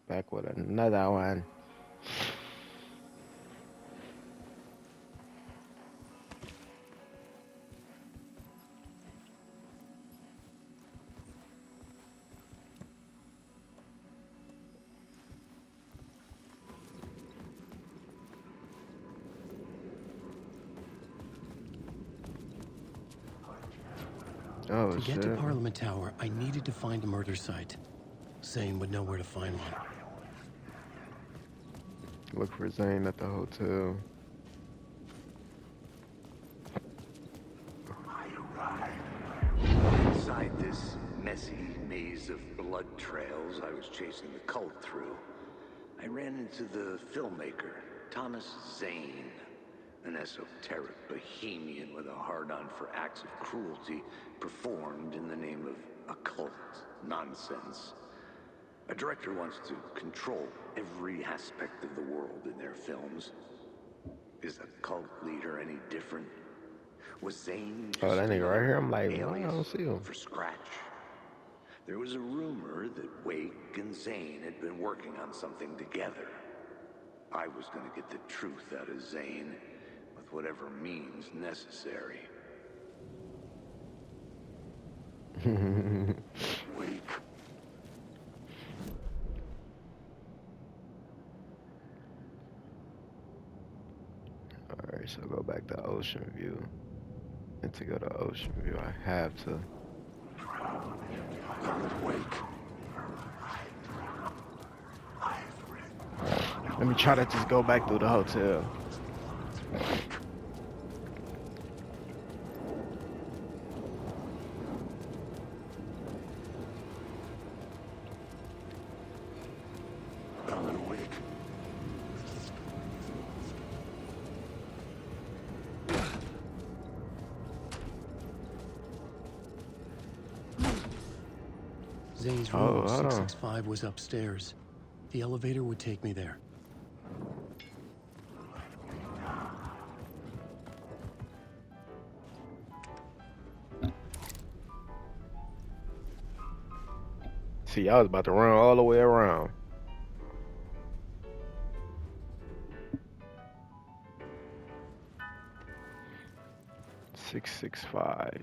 Back with another one. Oh To get to shit. Parliament Tower, I needed to find a murder site. Zane would know where to find one. Look for Zane at the hotel. Inside this messy maze of blood trails I was chasing the cult through, I ran into the filmmaker, Thomas Zane, an esoteric bohemian with a hard-on for acts of cruelty performed in the name of occult nonsense. A director wants to control every aspect of the world in their films. Is a cult leader any different? Was Zane Oh, just that nigga right another here. I'm like, why I alias don't see him? for Scratch? There was a rumor that Wake and Zane had been working on something together. I was going to get the truth out of Zane with whatever means necessary. Wake. Alright, so go back to Ocean View. And to go to Ocean View, I have to. Wake. Let me try to just go back through the hotel. Wake. Zane's Oh, room, hold on. 665, was upstairs. The elevator would take me there. See, I was about to run all the way around. "665."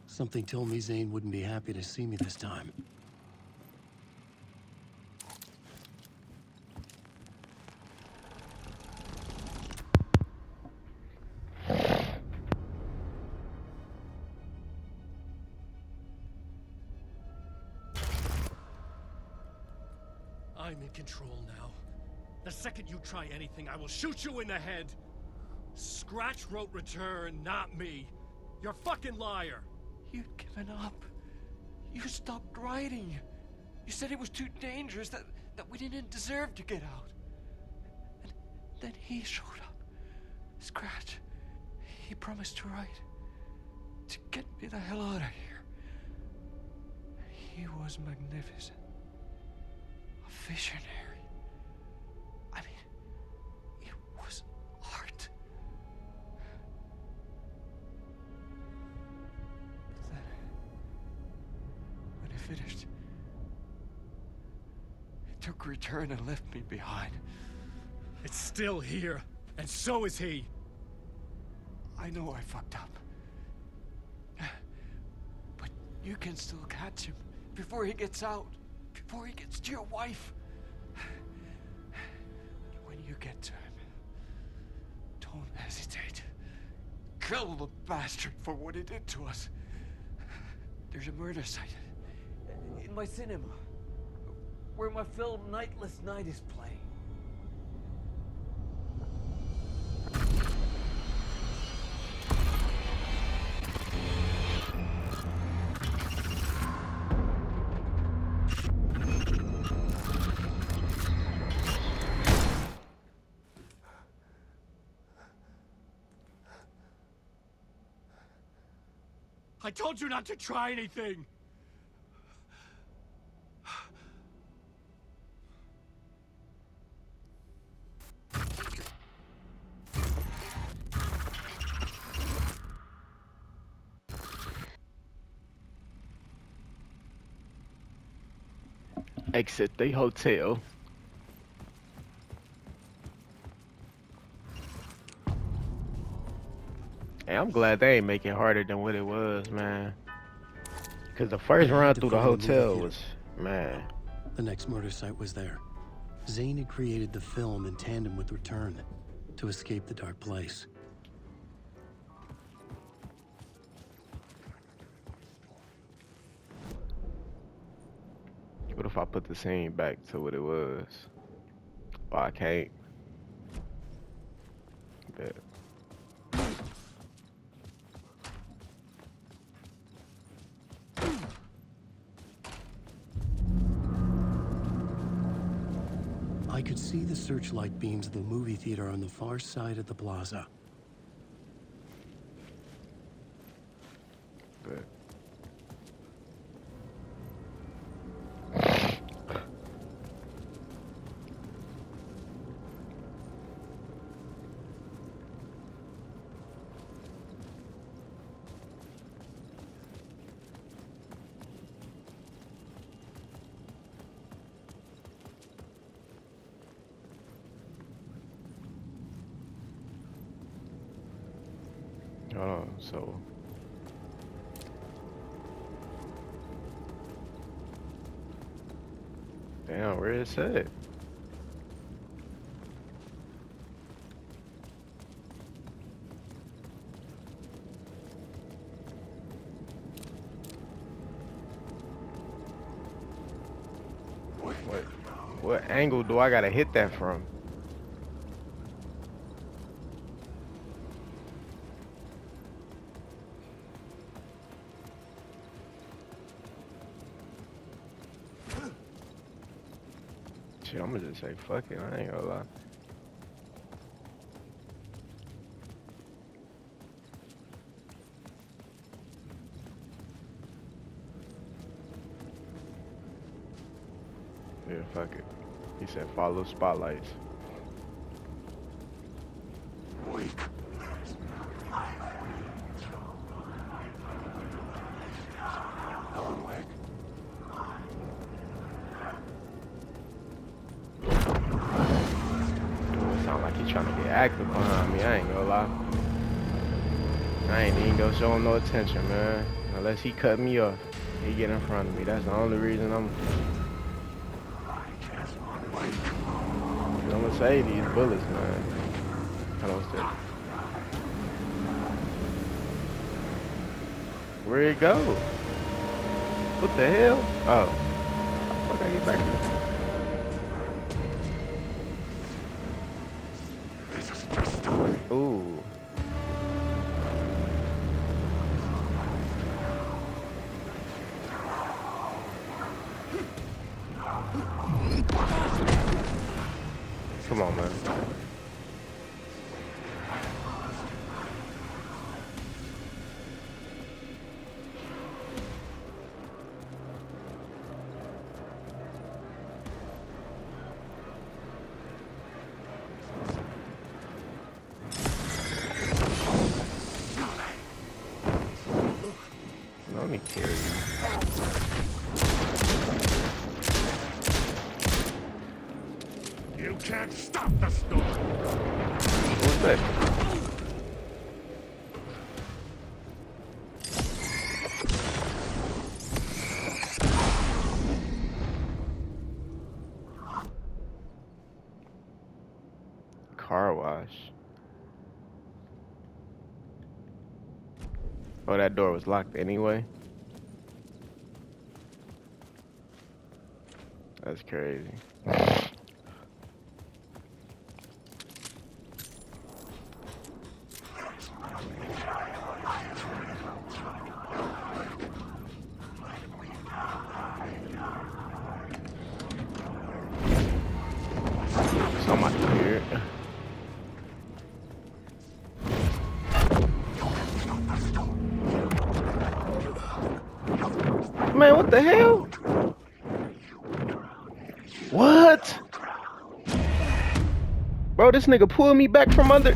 Something told me Zane wouldn't be happy to see me this time. I'm in control now. The second you try anything, I will shoot you in the head. Scratch wrote Return, not me. You're a fucking liar. You'd given up. You stopped writing. You said it was too dangerous, that we didn't deserve to get out. And then he showed up. Scratch. He promised to write. To get me the hell out of here. He was magnificent. A visionary. I mean, it was art. Then, when he finished, he took Return and left me behind. It's still here, and so is he. I know I fucked up. But you can still catch him before he gets out. Before he gets to your wife. When you get to him, don't hesitate. Kill the bastard for what he did to us. There's a murder site in my cinema where my film Nightless Night is playing. I told you not to try anything. Exit the hotel. Hey, I'm glad they ain't make it harder than what it was, man. Cause the first They had run to through the find a movie hotel theater. was, man. The next murder site was there. Zane had created the film in tandem with Return to escape the dark place. What if I put the scene back to what it was? Oh, I can't. Bet. I could see the searchlight beams of the movie theater on the far side of the plaza. Bet. Hold on, so damn, where is it? What angle do I gotta hit that from? Shit, I'm gonna just say fuck it. I ain't gonna lie. Yeah, fuck it. He said follow spotlights. Dude, it sound like he's trying to get active behind me. I ain't gonna lie. I ain't even gonna show him no attention, man. Unless he cut me off. He get in front of me. That's the only reason I'm gonna save these bullets, man. I don't see. Where'd it go? What the hell? Oh. How the fuck I get back here? Ooh. Come on, man. Let me carry you. You can't stop the storm! What's that? Car wash. Oh, that door was locked anyway? That's crazy. Somebody here. Man, what the hell? What? Bro, this nigga pulled me back from under.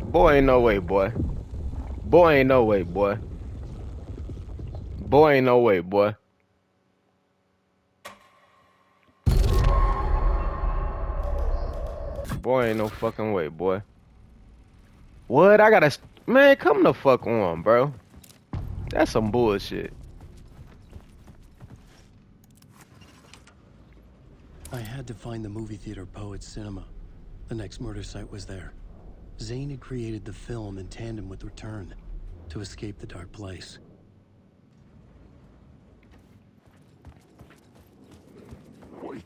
Boy, ain't no way, boy. Boy, ain't no way, boy. Boy, ain't no way, boy. Boy, ain't no fucking way, boy. What? I gotta... Man, come the fuck on, bro. That's some bullshit. I had to find the movie theater Poet Cinema. The next murder site was there. Zane had created the film in tandem with Return to escape the dark place. Wait.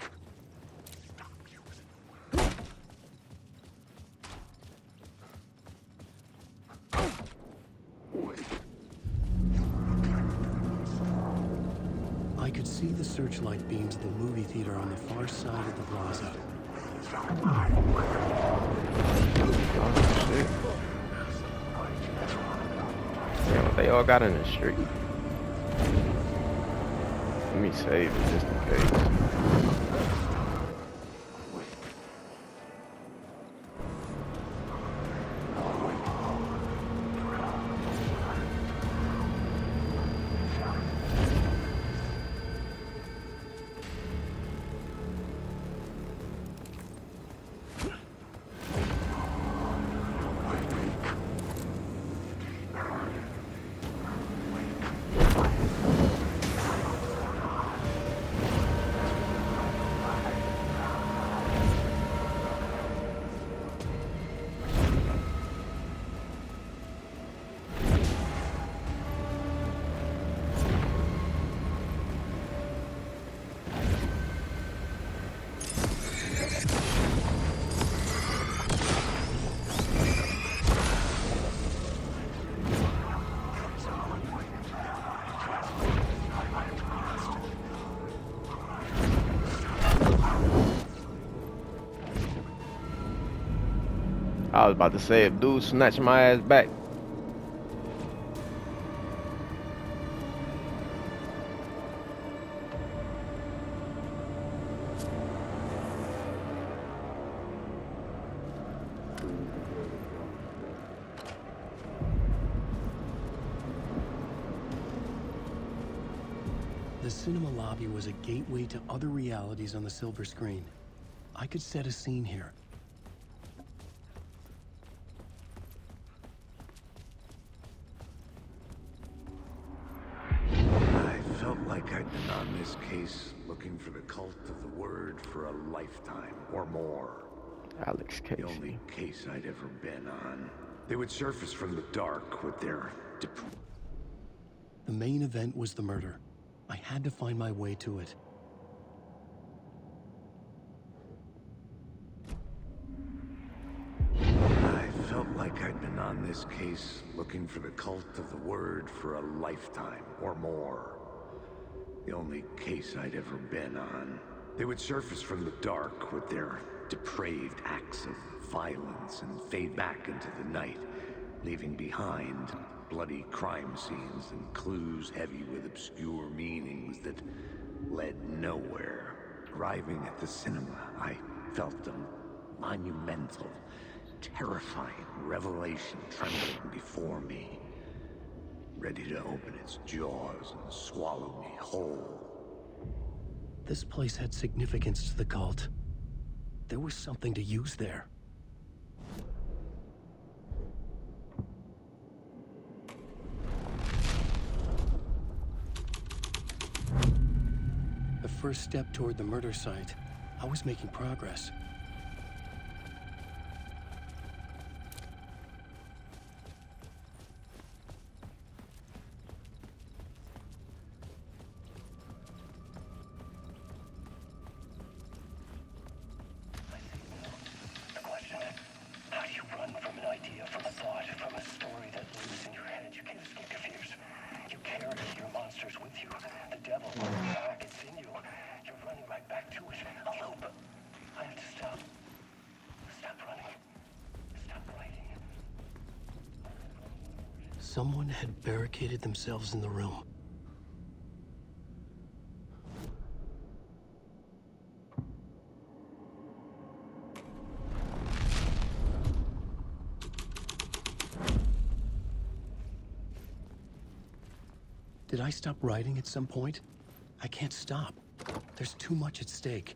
I could see the searchlight beams of the movie theater on the far side of the plaza. Oh, shit. Damn, what they all got in the street? Let me save it just in case. I was about to say, if dude snatched my ass back. The cinema lobby was a gateway to other realities on the silver screen. I could set a scene here. I felt like I'd been on this case looking for the cult of the word for a lifetime or more. Alex The only Casey. case I'd ever been on. They would surface from the dark with their The main event was the murder. I had to find my way to it. I felt like I'd been on this case looking for the cult of the word for a lifetime or more. The only case I'd ever been on. They would surface from the dark with their depraved acts of violence and fade back into the night, leaving behind bloody crime scenes and clues heavy with obscure meanings that led nowhere. Arriving at the cinema, I felt a monumental, terrifying revelation trembling before me, ready to open its jaws and swallow me whole. This place had significance to the cult. There was something to use there. The first step toward the murder site. I was making progress. The question, how do you run from an idea, from a thought, from a story that lives in your head? You can't escape your fears. You carry your monsters with you. The devil on your back, it's in you. You're running right back to it. A loop. I have to stop. Stop running. Stop writing. Someone had barricaded themselves in the room. Did I stop writing at some point? I can't stop. There's too much at stake.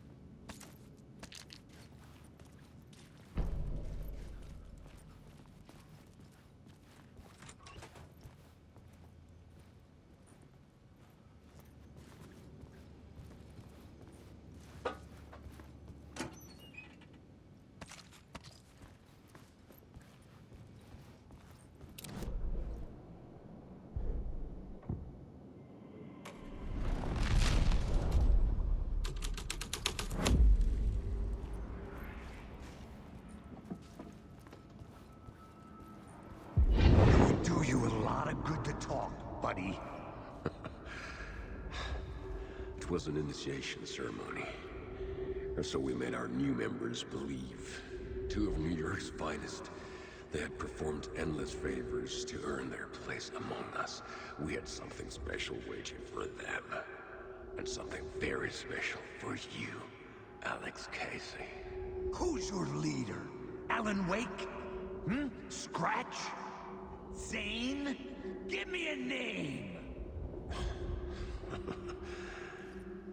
Do you a lot of good to talk, buddy. It was an initiation ceremony. Or so we made our new members believe. 2 of New York's finest. They had performed endless favors to earn their place among us. We had something special waiting for them. And something very special for you, Alex Casey. Who's your leader? Alan Wake? Scratch? Zane? Give me a name!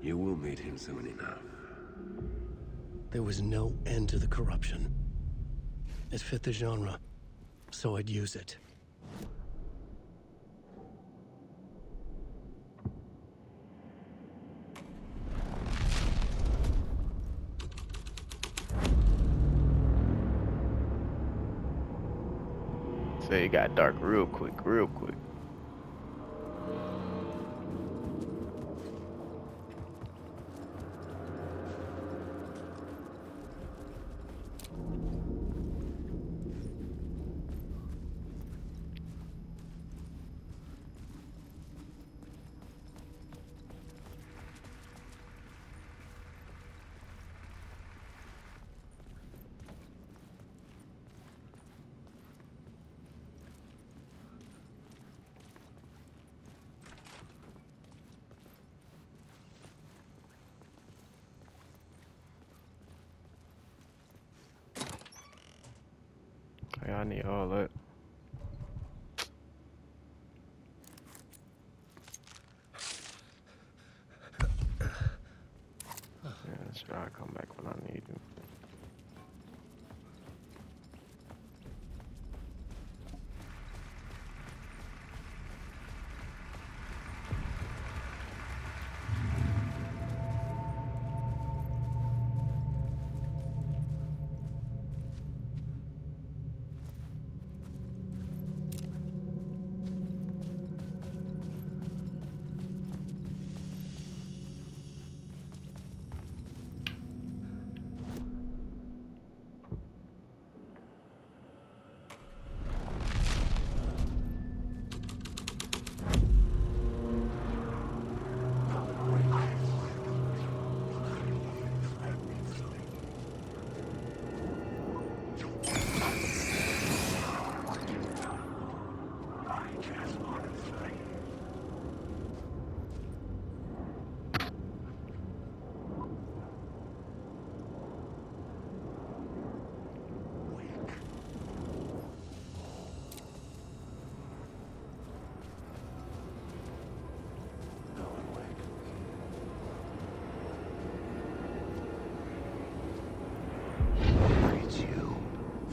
You will meet him soon enough. There was no end to the corruption. It fit the genre, so I'd use it. So it got dark real quick, real quick. Yeah, I need all that. Yeah, that's right. I'll come back when I need him.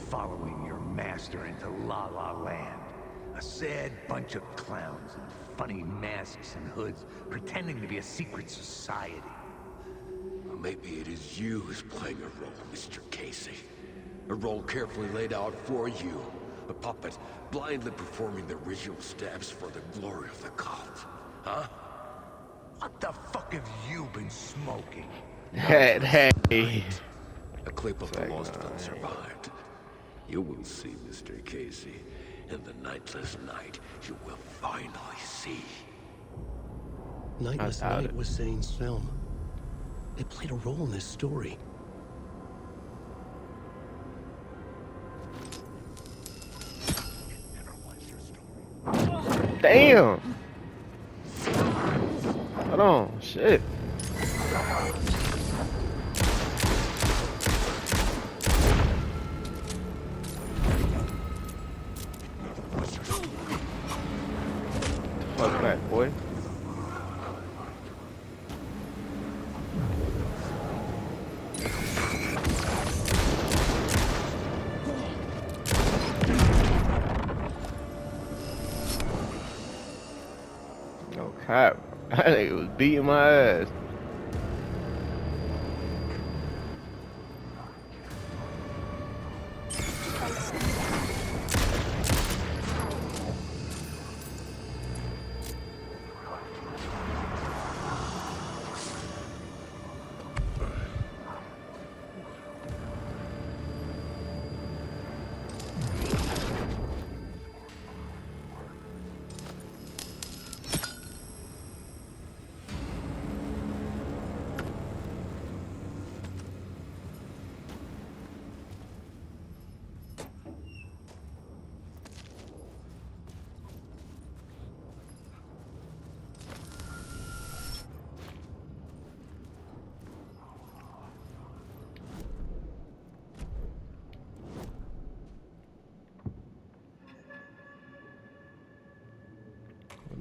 Following your master into La La Land. A sad bunch of clowns in funny masks and hoods, pretending to be a secret society. Well, maybe it is you who's playing a role, Mr. Casey. A role carefully laid out for you. A puppet blindly performing the ritual steps for the glory of the cult. Huh? What the fuck have you been smoking? Hey. A clip of the Like, lost no, film I ain't. survived. You will see, Mr. Casey. In the nightless night, you will finally see. Nightless doubt Night it. was Zane's film. It played a role in this story. Damn. Hold on. Shit. Fuck that, boy. That nigga was beating my ass.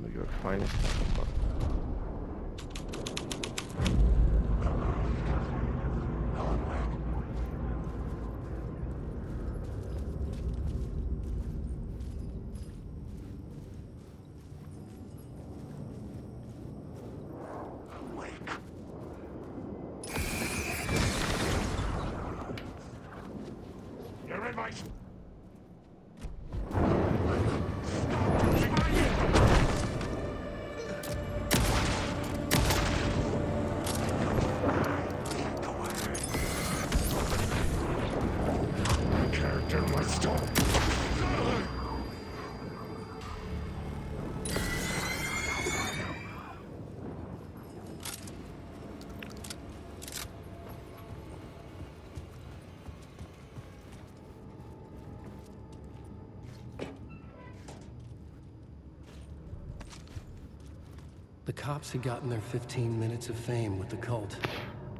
New York finest. You're in my... Character must stop. The cops had gotten their 15 minutes of fame with the cult,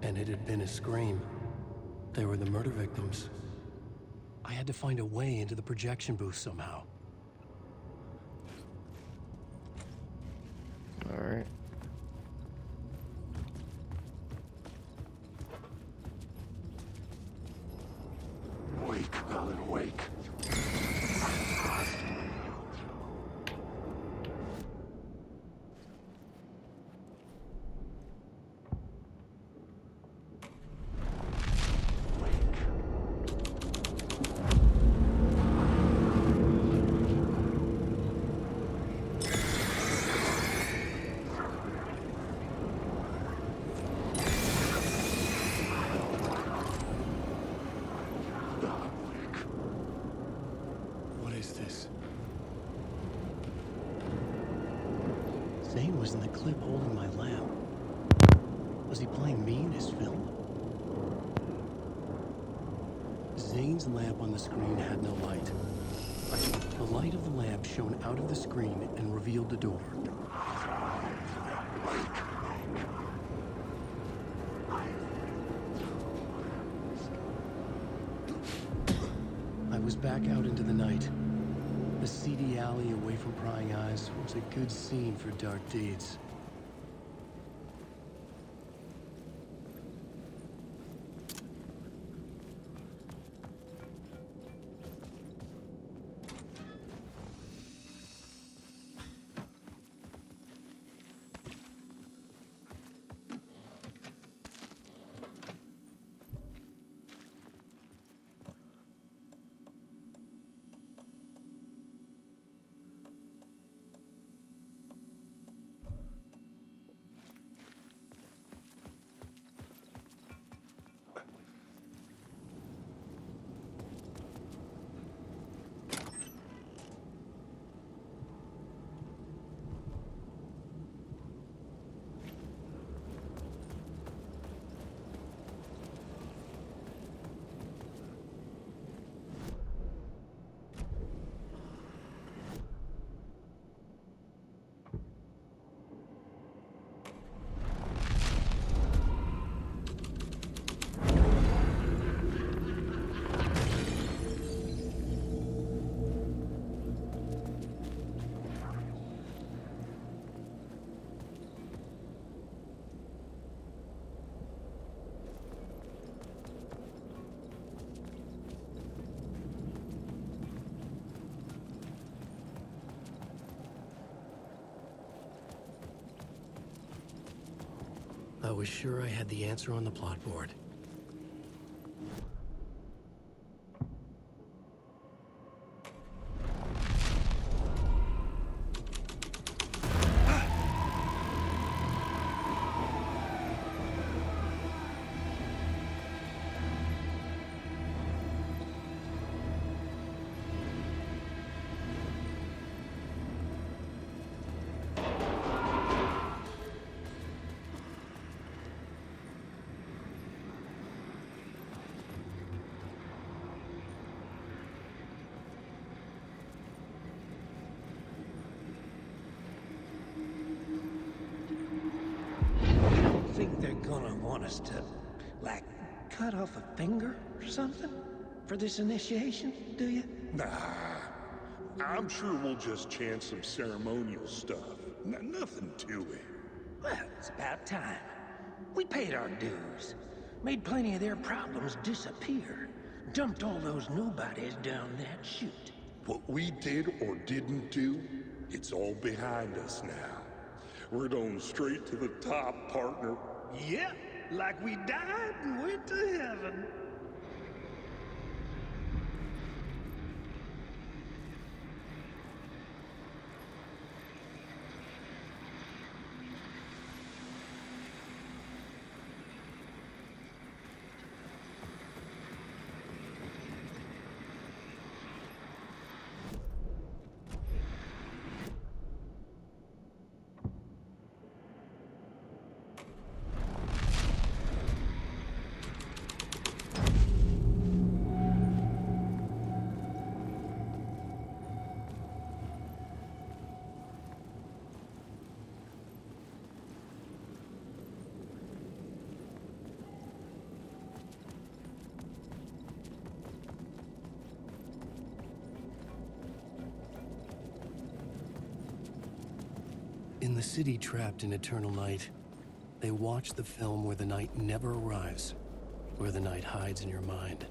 and it had been a scream. They were the murder victims. I had to find a way into the projection booth somehow. All right. Wake, Alan, wake. What is this? Zane was in the clip holding my lamp. Was he playing me in his film? Zane's lamp on the screen had no light. The light of the lamp shone out of the screen and revealed the door. I was back out into the night. The seedy alley away from prying eyes was a good scene for dark deeds. I was sure I had the answer on the plot board. Think they're gonna want us to, like, cut off a finger or something for this initiation, do you? Nah, I'm sure we'll just chant some ceremonial stuff. Nothing to it. Well, it's about time. We paid our dues, made plenty of their problems disappear, dumped all those nobodies down that chute. What we did or didn't do, it's all behind us now. We're going straight to the top, partner. Yep, like we died and went to heaven. In the city trapped in eternal night, they watch the film where the night never arrives, where the night hides in your mind.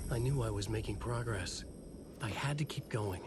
I knew I was making progress. I had to keep going.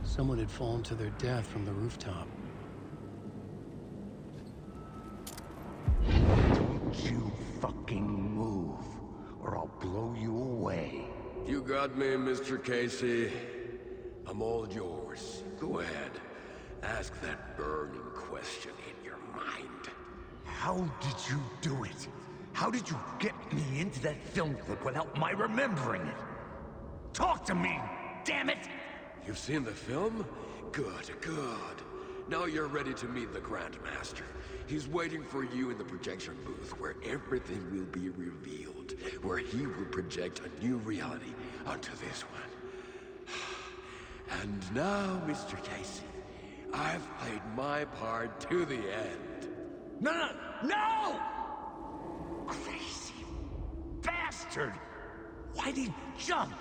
Someone had fallen to their death from the rooftop. Don't you fucking move, or blow you away. You got me, Mr. Casey. I'm all yours. Go ahead. Ask that burning question in your mind. How did you do it? How did you get me into that film clip without my remembering it? Talk to me, damn it! You've seen the film? Good, good. Now you're ready to meet the Grandmaster. He's waiting for you in the projection booth where everything will be revealed, where he will project a new reality onto this one. And now, Mr. Casey, I've played my part to the end. No! Crazy bastard! Why'd he jump?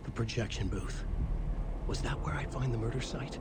The projection booth. Was that where I'd find the murder site?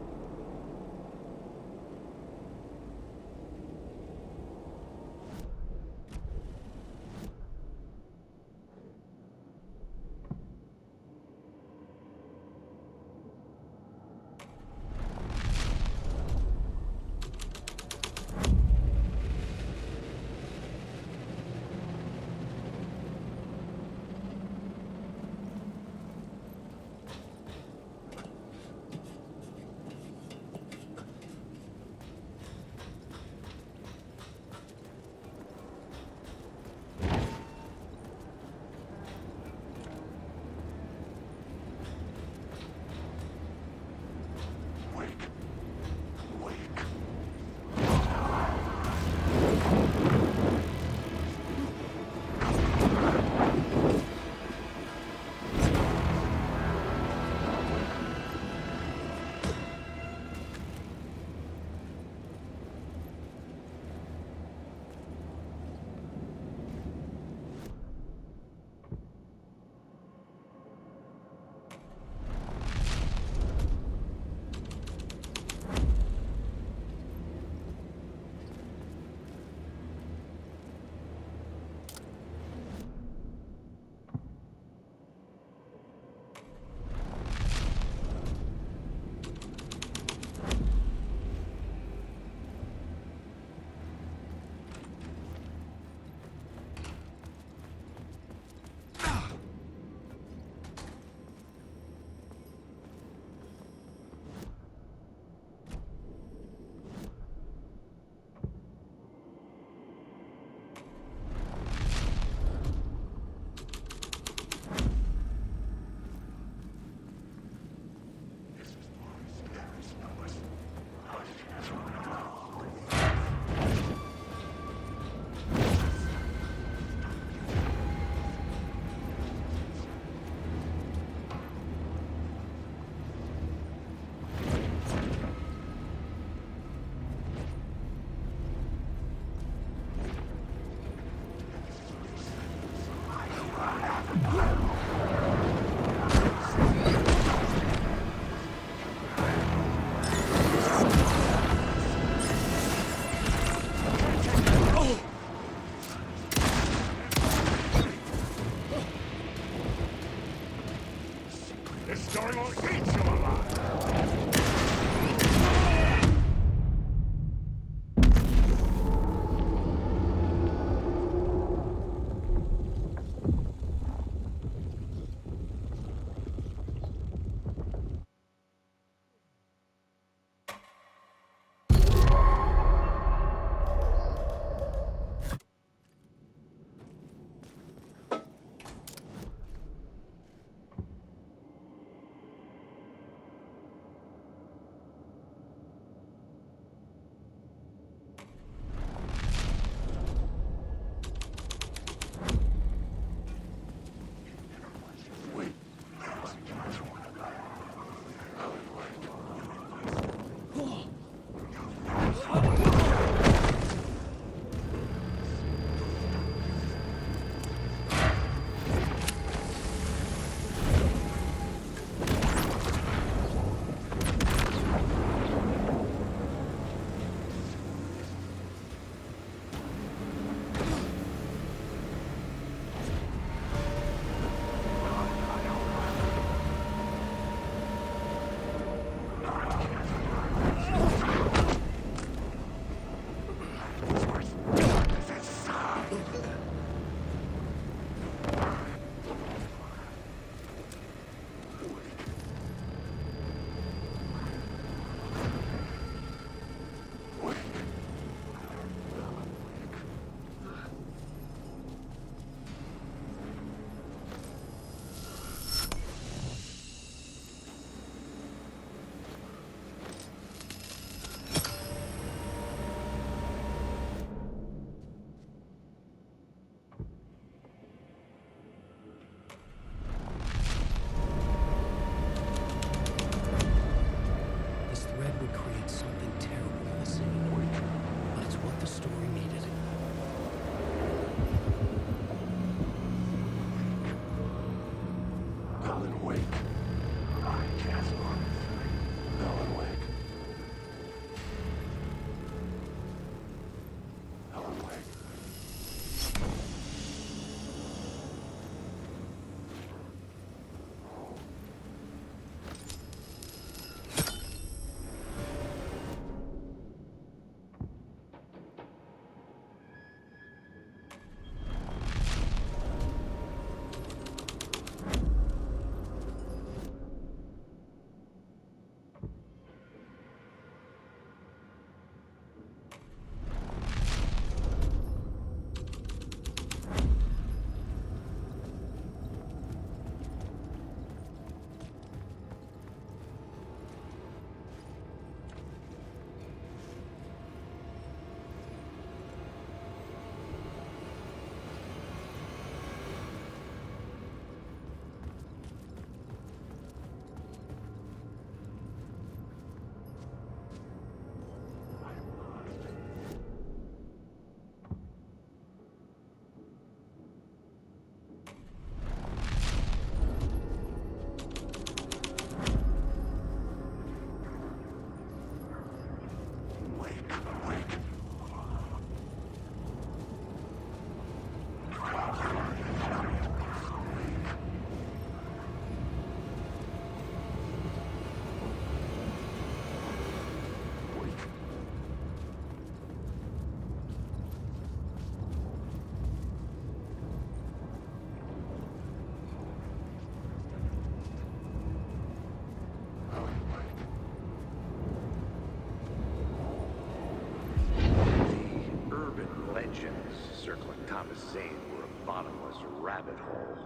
urban legends circling Thomas Zane were a bottomless rabbit hole.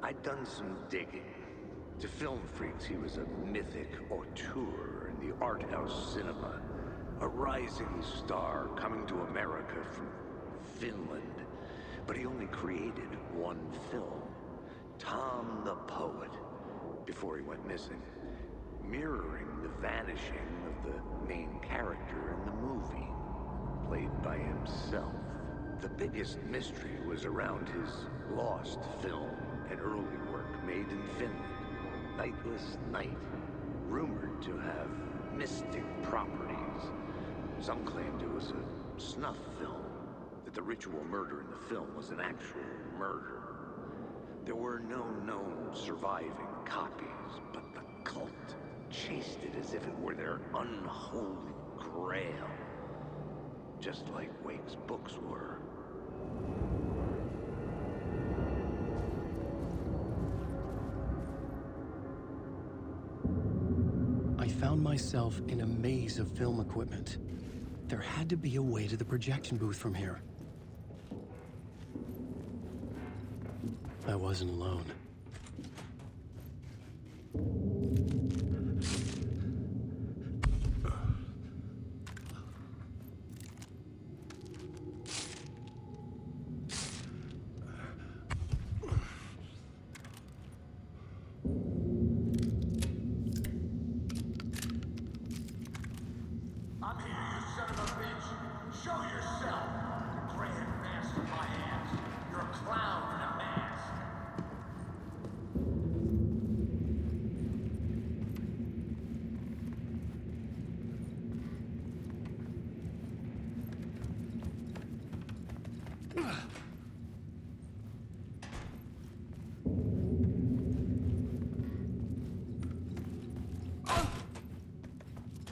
I'd done some digging. To film freaks, he was a mythic auteur in the art house cinema. A rising star coming to America from Finland. But he only created one film, Tom the Poet, before he went missing, mirroring the vanishing of the main character in the movie, played by himself. The biggest mystery was around his lost film, an early work made in Finland, Nightless Night, rumored to have mystic properties. Some claimed it was a snuff film, that the ritual murder in the film was an actual murder. There were no known surviving copies, but the cult chased it as if it were their unholy grail. Just like Wake's books were. I found myself in a maze of film equipment. There had to be a way to the projection booth from here. I wasn't alone. I'm here, you son of a bitch! Show yourself! The grand master of my ass! You're a clown in a mask!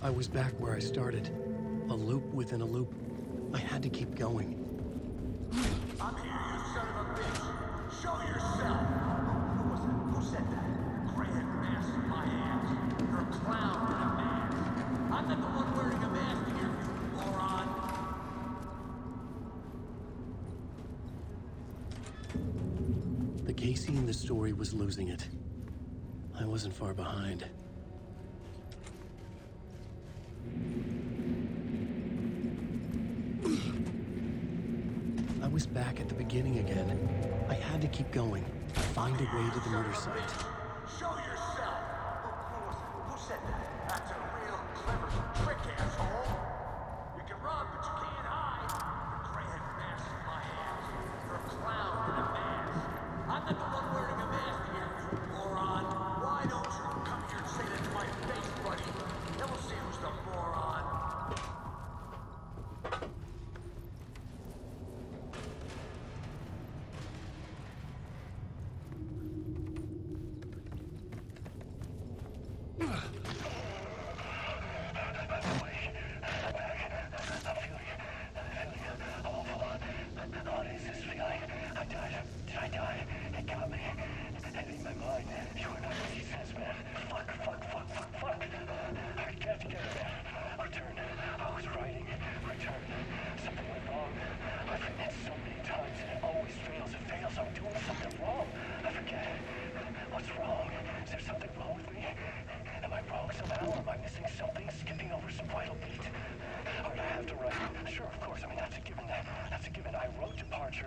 I was back where I started. A loop within a loop. I had to keep going. I'm here, you son of a bitch! Show yourself! Who was it? Who said that? The grand master of my ass! You're a clown in a mask! I'm not the one wearing a mask here, you moron! The Casey in the story was losing it. I wasn't far behind. I was back at the beginning again. I had to keep going. Find a way to the murder site. Show yourself! Who was it? Who said that? That's a real clever trick, asshole! You can run, but you can't hide! The grand master of my ass! You're a clown in a mask! I'm not the one wearing a mask here, you moron! Why don't you come here and say that to my face, buddy? Then we'll see who's the moron!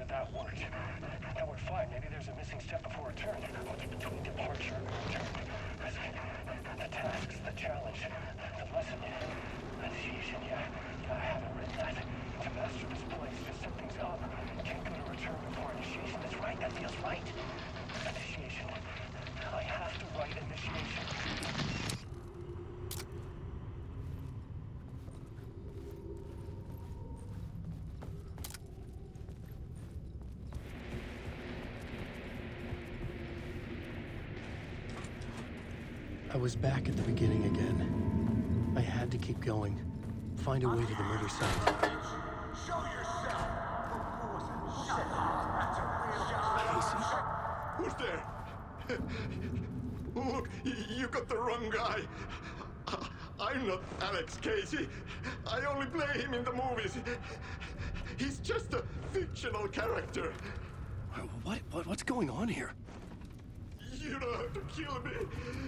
That worked. That worked fine. Maybe there's a missing step before return. What's between departure and return? The tasks, the challenge, the lesson, initiation. Yeah, I haven't written that. To master this place, to set things up. Can't go to return before initiation. That's right. That feels right. Initiation. I have to write initiation. I was back at the beginning again. I had to keep going. Find a way to the murder site. Show yourself! Who was it? Who said that? That's a real Who's there? Look, you got the wrong guy. I'm not Alex Casey. I only play him in the movies. He's just a fictional character. What's going on here? You don't have to kill me.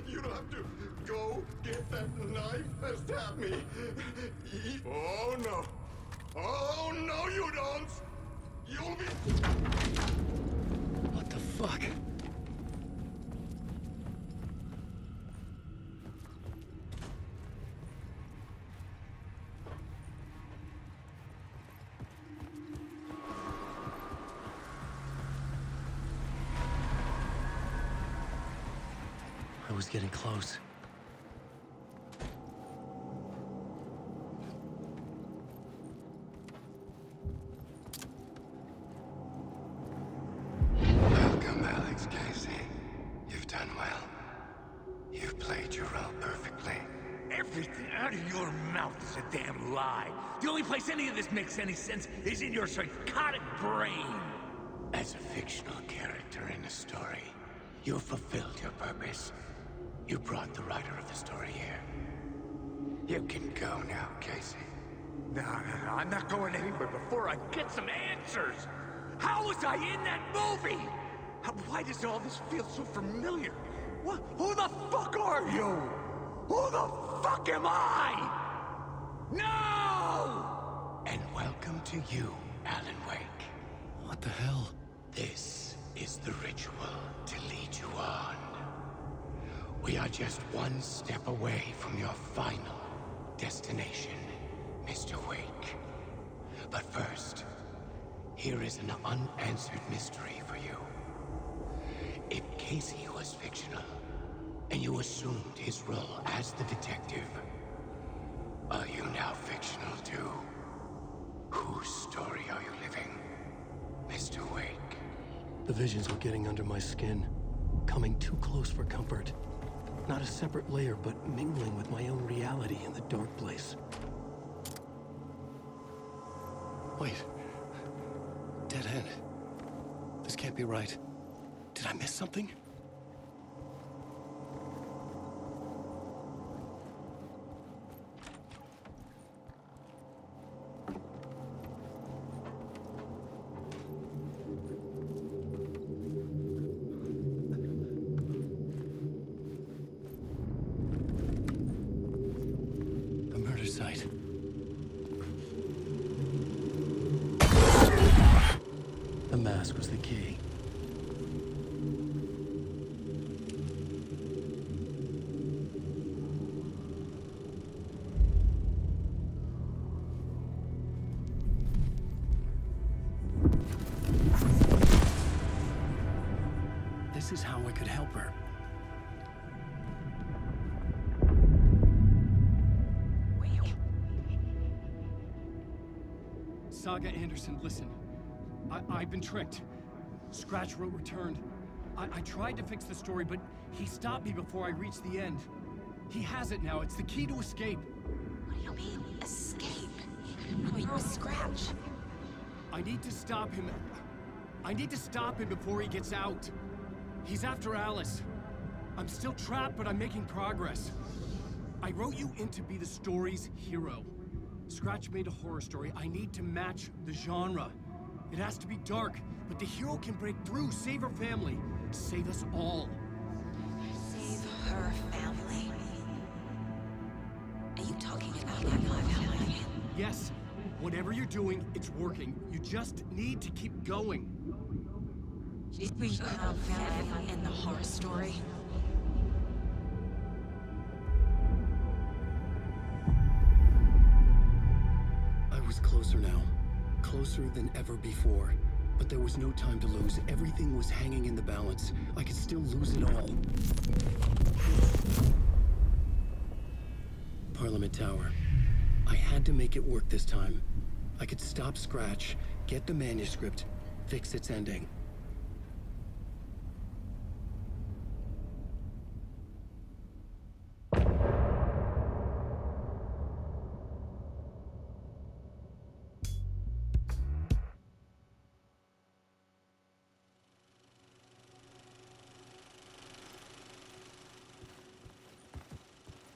You don't have to go get that knife and stab me. Oh no. Oh no, you don't. You'll be... What the fuck? I was getting close. Welcome, Alex Casey. You've done well. You've played your role perfectly. Everything out of your mouth is a damn lie. The only place any of this makes any sense is in your psychotic brain. As a fictional character in a story, you fulfilled your purpose. You brought the writer of the story here. You can go now, Casey. No, I'm not going anywhere before I get some answers. How was I in that movie? Why does all this feel so familiar? What? Who the fuck are you? Who the fuck am I? No! And welcome to you, Alan Wake. What the hell? This is the ritual to lead you on. We are just one step away from your final destination, Mr. Wake. But first, here is an unanswered mystery for you. If Casey was fictional, and you assumed his role as the detective, are you now fictional too? Whose story are you living, Mr. Wake? The visions were getting under my skin, coming too close for comfort. Not a separate layer, but mingling with my own reality in the dark place. Wait. Dead end. This can't be right. Did I miss something? Site. The mask was the key. This is how I could help her. Saga Anderson, listen. I've been tricked. Scratch wrote returned. I tried to fix the story, but he stopped me before I reached the end. He has it now. It's the key to escape. What do you mean, escape? You're a Scratch. I need to stop him. I need to stop him before he gets out. He's after Alice. I'm still trapped, but I'm making progress. I wrote you in to be the story's hero. Scratch made a horror story. I need to match the genre. It has to be dark, but the hero can break through, save her family, save us all. Save her family? Are you talking about my family? Yes. Whatever you're doing, it's working. You just need to keep going. We have family in the horror story. I was closer now. Closer than ever before. But there was no time to lose. Everything was hanging in the balance. I could still lose it all. Parliament Tower. I had to make it work this time. I could stop Scratch, get the manuscript, fix its ending.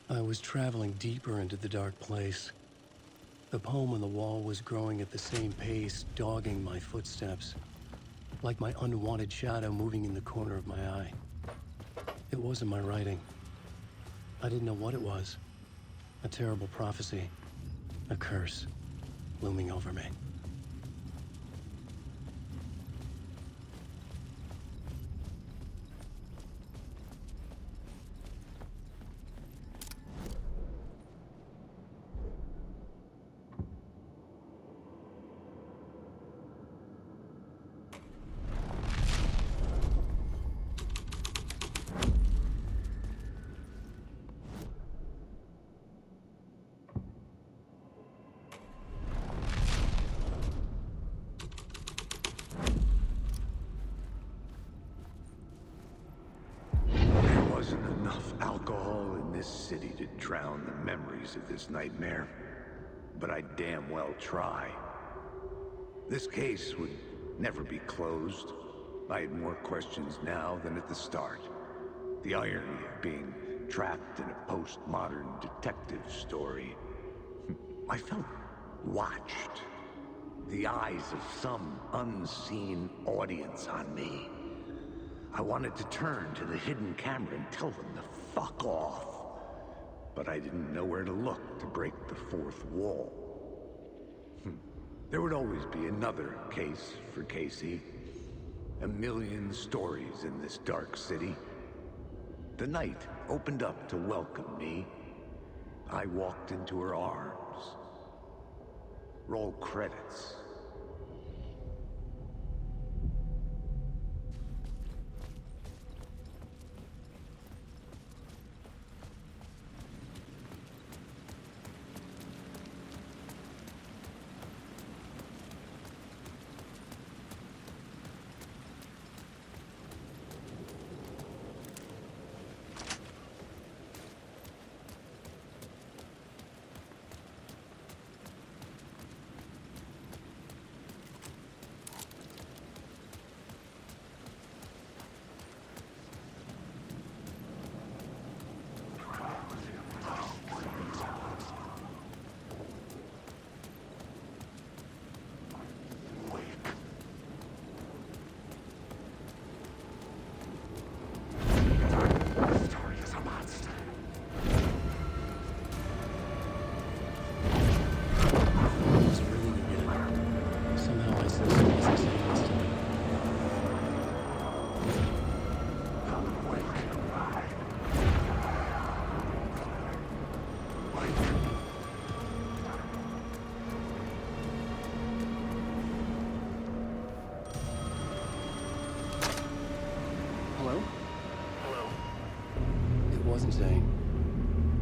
I was traveling deeper into the dark place. The poem on the wall was growing at the same pace, dogging my footsteps. Like my unwanted shadow moving in the corner of my eye. It wasn't my writing. I didn't know what it was. A terrible prophecy. A curse. Looming over me. City to drown the memories of this nightmare, but I damn well try. This case would never be closed. I had more questions now than at the start. The irony of being trapped in a postmodern detective story. I felt watched. The eyes of some unseen audience on me. I wanted to turn to the hidden camera and tell them to fuck off. But I didn't know where to look to break the fourth wall. There would always be another case for Casey. A million stories in this dark city. The night opened up to welcome me. I walked into her arms. Roll credits.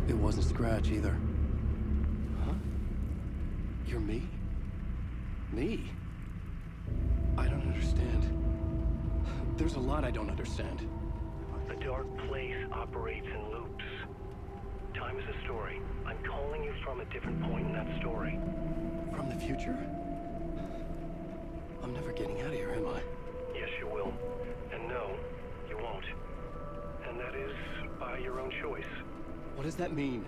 It wasn't Scratch either. Huh? You're me? Me? I don't understand. There's a lot I don't understand. The dark place operates in loops. Time is a story. I'm calling you from a different point in that story. From the future? I'm never getting out of here, am I? Yes, you will. And no, you won't. And that is by your own choice. What does that mean?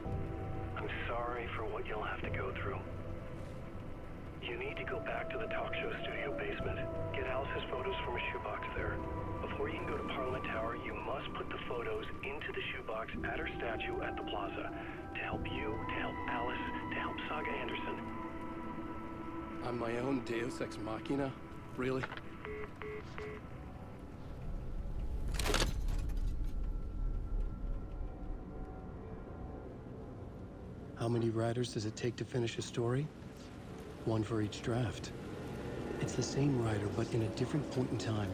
I'm sorry for what you'll have to go through. You need to go back to the talk show studio basement. Get Alice's photos from a shoebox there. Before you can go to Parliament Tower, you must put the photos into the shoebox at her statue at the plaza. To help you, to help Alice, to help Saga Anderson. I'm my own Deus Ex Machina? Really? How many writers does it take to finish a story? One for each draft. It's the same writer, but in a different point in time.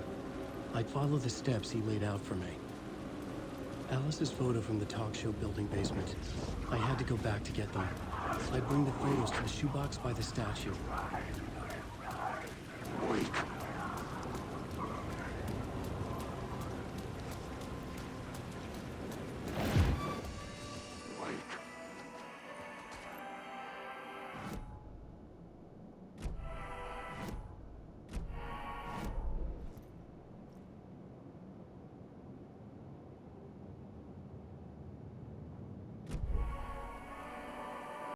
I'd follow the steps he laid out for me. Alice's photo from the talk show building basement. I had to go back to get them. I'd bring the photos to the shoebox by the statue. Wait.